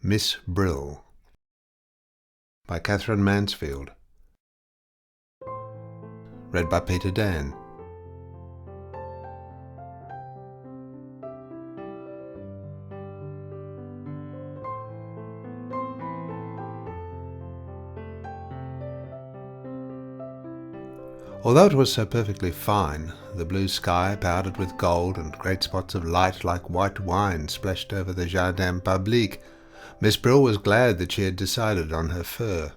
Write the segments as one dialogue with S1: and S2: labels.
S1: Miss Brill by Katherine Mansfield. Read by Dann. Although it was so perfectly fine, the blue sky powdered with gold and great spots of light like white wine splashed over the Jardin Public, Miss Brill was glad that she had decided on her fur.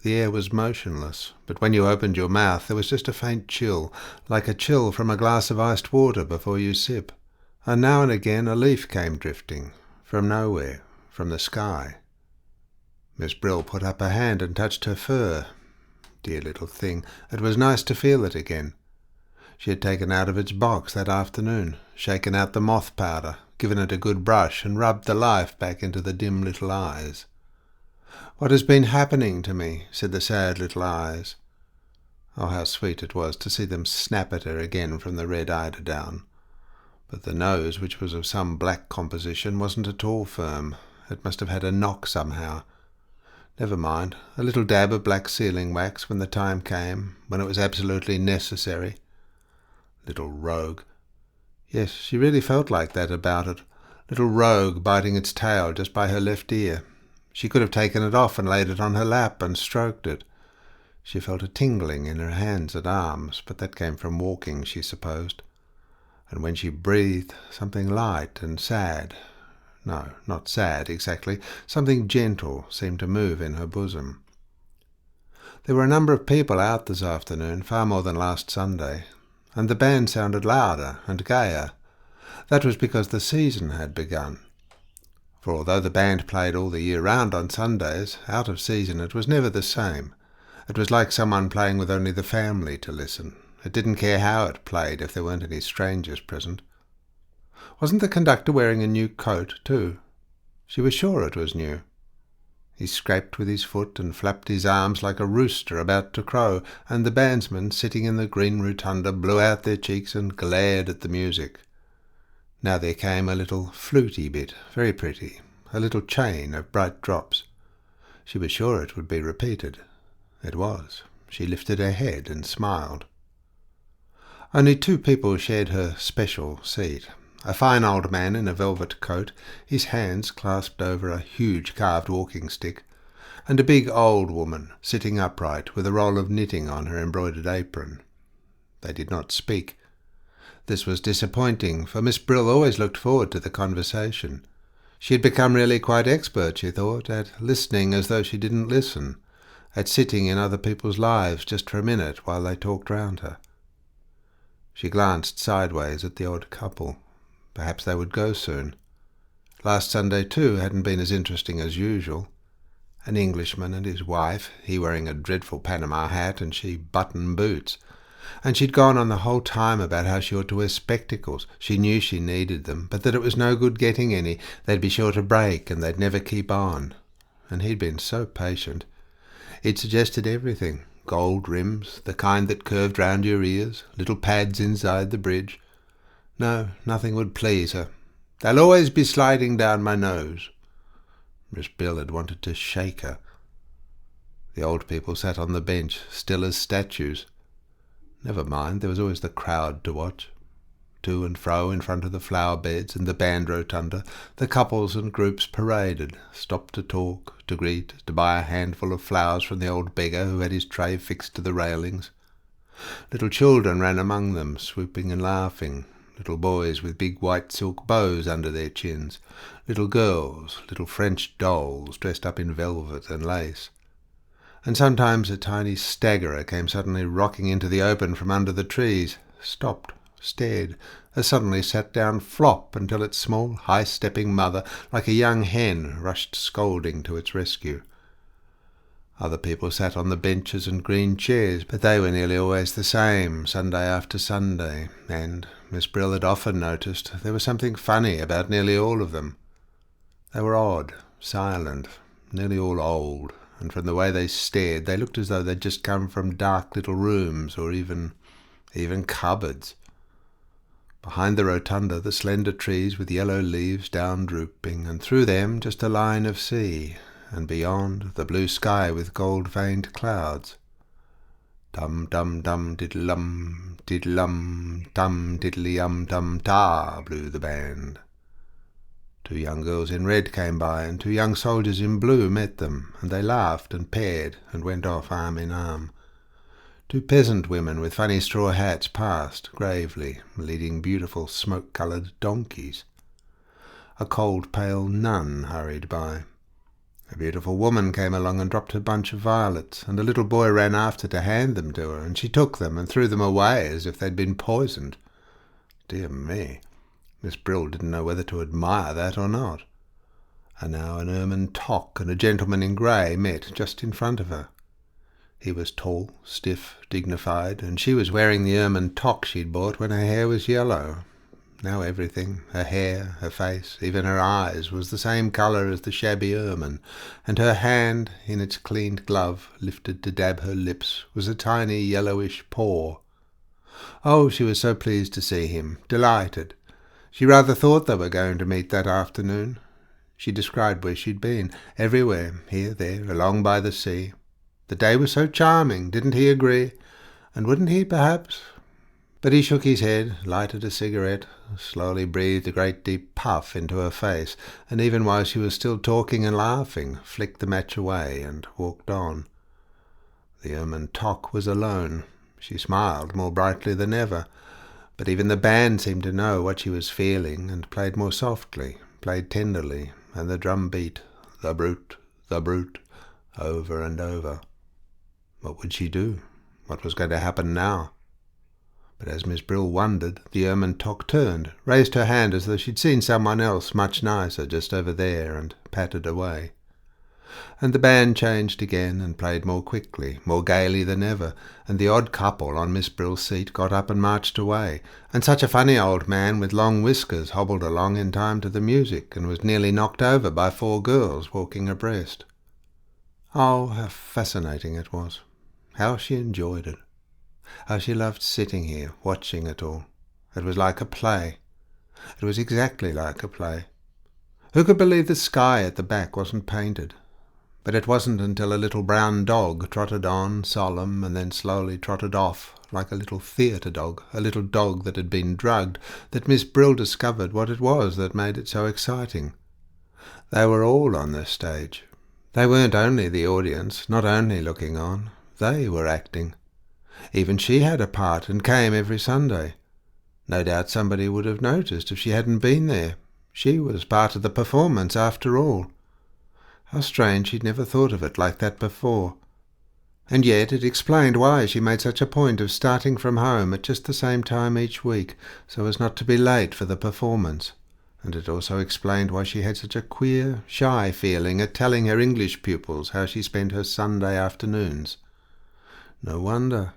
S1: The air was motionless, but when you opened your mouth there was just a faint chill, like a chill from a glass of iced water before you sip, and now and again a leaf came drifting, from nowhere, from the sky. Miss Brill put up her hand and touched her fur. Dear little thing, it was nice to feel it again. She had taken out of its box that afternoon, shaken out the moth powder, given it a good brush, and rubbed the life back into the dim little eyes. "What has been happening to me?" said the sad little eyes. Oh, how sweet it was to see them snap at her again from the red eiderdown. But the nose, which was of some black composition, wasn't at all firm. It must have had a knock somehow. Never mind, a little dab of black sealing wax when the time came, when it was absolutely necessary. Little rogue. Yes, she really felt like that about it. Little rogue biting its tail just by her left ear. She could have taken it off and laid it on her lap and stroked it. She felt a tingling in her hands and arms, but that came from walking, she supposed. And when she breathed, something light and sad— no, not sad exactly, something gentle seemed to move in her bosom. There were a number of people out this afternoon, far more than last Sunday, and the band sounded louder and gayer. That was because the season had begun. For although the band played all the year round on Sundays, out of season it was never the same. It was like someone playing with only the family to listen. It didn't care how it played if there weren't any strangers present. Wasn't the conductor wearing a new coat, too? She was sure it was new. He scraped with his foot and flapped his arms like a rooster about to crow, and the bandsmen, sitting in the green rotunda, blew out their cheeks and glared at the music. Now there came a little fluty bit, very pretty, a little chain of bright drops. She was sure it would be repeated. It was. She lifted her head and smiled. Only two people shared her special seat. A fine old man in a velvet coat, his hands clasped over a huge carved walking stick, and a big old woman sitting upright with a roll of knitting on her embroidered apron. They did not speak. This was disappointing, for Miss Brill always looked forward to the conversation. She had become really quite expert, she thought, at listening as though she didn't listen, at sitting in other people's lives just for a minute while they talked round her. She glanced sideways at the odd couple. Perhaps they would go soon. Last Sunday, too, hadn't been as interesting as usual. An Englishman and his wife, he wearing a dreadful Panama hat and she button boots. And she'd gone on the whole time about how she ought to wear spectacles. She knew she needed them, but that it was no good getting any. They'd be sure to break and they'd never keep on. And he'd been so patient. He'd suggested everything. Gold rims, the kind that curved round your ears, little pads inside the bridge. No, nothing would please her. "They'll always be sliding down my nose." Miss Brill had wanted to shake her. The old people sat on the bench, still as statues. Never mind, there was always the crowd to watch. To and fro in front of the flower beds and the band rotunda, the couples and groups paraded, stopped to talk, to greet, to buy a handful of flowers from the old beggar who had his tray fixed to the railings. Little children ran among them, swooping and laughing. Little boys with big white silk bows under their chins, little girls, little French dolls dressed up in velvet and lace. And sometimes a tiny staggerer came suddenly rocking into the open from under the trees, stopped, stared, as suddenly sat down flop until its small, high-stepping mother, like a young hen, rushed scolding to its rescue. Other people sat on the benches and green chairs, but they were nearly always the same, Sunday after Sunday, and, Miss Brill had often noticed, there was something funny about nearly all of them. They were odd, silent, nearly all old, and from the way they stared they looked as though they'd just come from dark little rooms or even cupboards. Behind the rotunda the slender trees with yellow leaves down drooping, and through them just a line of sea, and beyond the blue sky with gold-veined clouds. Dum-dum-dum diddle-um, dum diddly-um-dum-ta, blew the band. 2 young girls in red came by, and 2 young soldiers in blue met them, and they laughed and paired and went off arm in arm. 2 peasant women with funny straw hats passed, gravely, leading beautiful smoke-coloured donkeys. A cold, pale nun hurried by. A beautiful woman came along and dropped her bunch of violets, and a little boy ran after to hand them to her, and she took them and threw them away as if they'd been poisoned. Dear me! Miss Brill didn't know whether to admire that or not. And now an ermine toque and a gentleman in grey met just in front of her. He was tall, stiff, dignified, and she was wearing the ermine toque she'd bought when her hair was yellow. Now everything, her hair, her face, even her eyes, was the same colour as the shabby ermine, and her hand, in its cleaned glove, lifted to dab her lips, was a tiny yellowish paw. Oh, she was so pleased to see him, delighted. She rather thought they were going to meet that afternoon. She described where she'd been, everywhere, here, there, along by the sea. The day was so charming, didn't he agree? And wouldn't he, perhaps? But he shook his head, lighted a cigarette, slowly breathed a great deep puff into her face, and even while she was still talking and laughing, flicked the match away and walked on. The ermine toque was alone. She smiled more brightly than ever. But even the band seemed to know what she was feeling, and played more softly, played tenderly, and the drum beat, the brute, over and over. What would she do? What was going to happen now? But as Miss Brill wondered, the ermine toque turned, raised her hand as though she'd seen someone else much nicer just over there, and pattered away. And the band changed again and played more quickly, more gaily than ever, and the odd couple on Miss Brill's seat got up and marched away, and such a funny old man with long whiskers hobbled along in time to the music and was nearly knocked over by 4 girls walking abreast. Oh, how fascinating it was! How she enjoyed it! How she loved sitting here, watching it all. It was like a play. It was exactly like a play. Who could believe the sky at the back wasn't painted? But it wasn't until a little brown dog trotted on, solemn, and then slowly trotted off, like a little theatre dog, a little dog that had been drugged, that Miss Brill discovered what it was that made it so exciting. They were all on the stage. They weren't only the audience, not only looking on. They were acting. Even she had a part and came every Sunday. No doubt somebody would have noticed if she hadn't been there. She was part of the performance after all. How strange she'd never thought of it like that before. And yet it explained why she made such a point of starting from home at just the same time each week, so as not to be late for the performance. And it also explained why she had such a queer, shy feeling at telling her English pupils how she spent her Sunday afternoons. No wonder.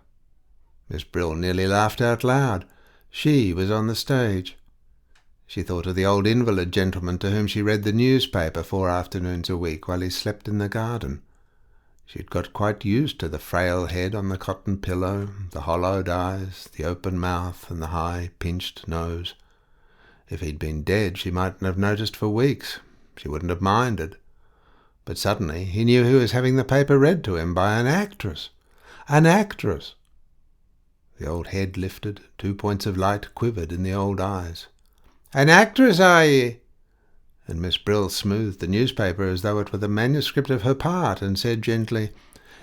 S1: Miss Brill nearly laughed out loud. She was on the stage. She thought of the old invalid gentleman to whom she read the newspaper 4 afternoons a week while he slept in the garden. She had got quite used to the frail head on the cotton pillow, the hollowed eyes, the open mouth, and the high, pinched nose. If he'd been dead, she mightn't have noticed for weeks. She wouldn't have minded. But suddenly he knew he was having the paper read to him by an actress. An actress! The old head lifted, 2 points of light quivered in the old eyes. "An actress, are ye?" And Miss Brill smoothed the newspaper as though it were the manuscript of her part, and said gently,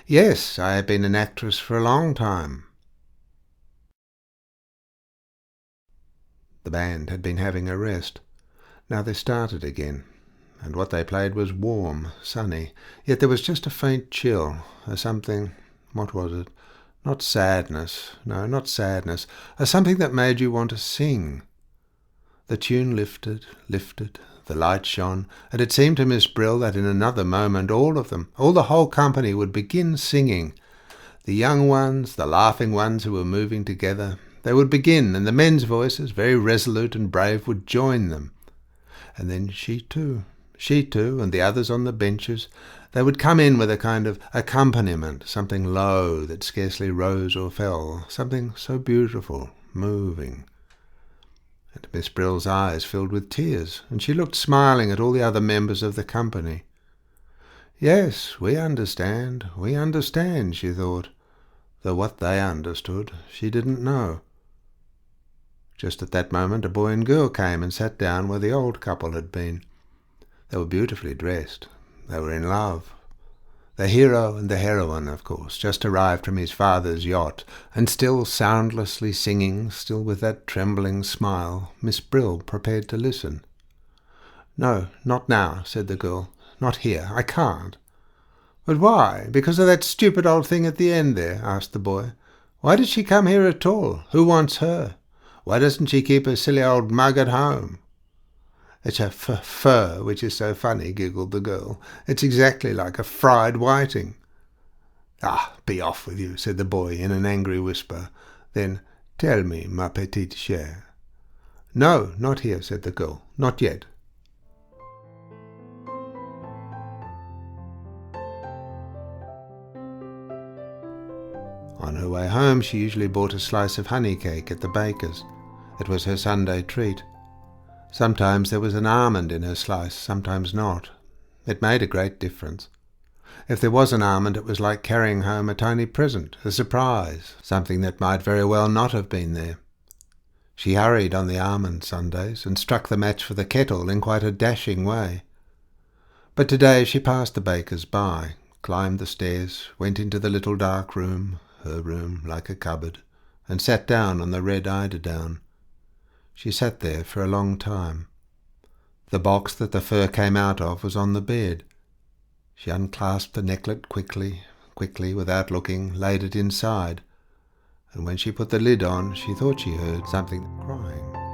S1: "Yes, I have been an actress for a long time." The band had been having a rest. Now they started again, and what they played was warm, sunny, yet there was just a faint chill, a something, what was it? Not sadness, no, not sadness, a something that made you want to sing. The tune lifted, the light shone, and it seemed to Miss Brill that in another moment all of them, all the whole company, would begin singing. The young ones, the laughing ones who were moving together, they would begin, and the men's voices, very resolute and brave, would join them. And then she too, and the others on the benches, they would come in with a kind of accompaniment, something low that scarcely rose or fell, something so beautiful, moving. And Miss Brill's eyes filled with tears, and she looked smiling at all the other members of the company. "Yes, we understand, she thought, though what they understood she didn't know. Just at that moment a boy and girl came and sat down where the old couple had been. They were beautifully dressed. They were in love. The hero and the heroine, of course, just arrived from his father's yacht, and still soundlessly singing, still with that trembling smile, Miss Brill prepared to listen. "No, not now," said the girl. "Not here. I can't." "But why? Because of that stupid old thing at the end there?" asked the boy. "Why did she come here at all? Who wants her? Why doesn't she keep her silly old mug at home?" "It's her fur which is so funny," giggled the girl. "It's exactly like a fried whiting." "Ah, be off with you," said the boy in an angry whisper. Then, "Tell me, ma petite chère." "No, not here," said the girl. "Not yet." On her way home she usually bought a slice of honey cake at the baker's. It was her Sunday treat. Sometimes there was an almond in her slice, sometimes not. It made a great difference. If there was an almond, it was like carrying home a tiny present, a surprise, something that might very well not have been there. She hurried on the almond Sundays and struck the match for the kettle in quite a dashing way. But today she passed the baker's by, climbed the stairs, went into the little dark room, her room like a cupboard, and sat down on the red eiderdown. She sat there for a long time. The box that the fur came out of was on the bed. She unclasped the necklet quickly, without looking, laid it inside, and when she put the lid on, she thought she heard something crying.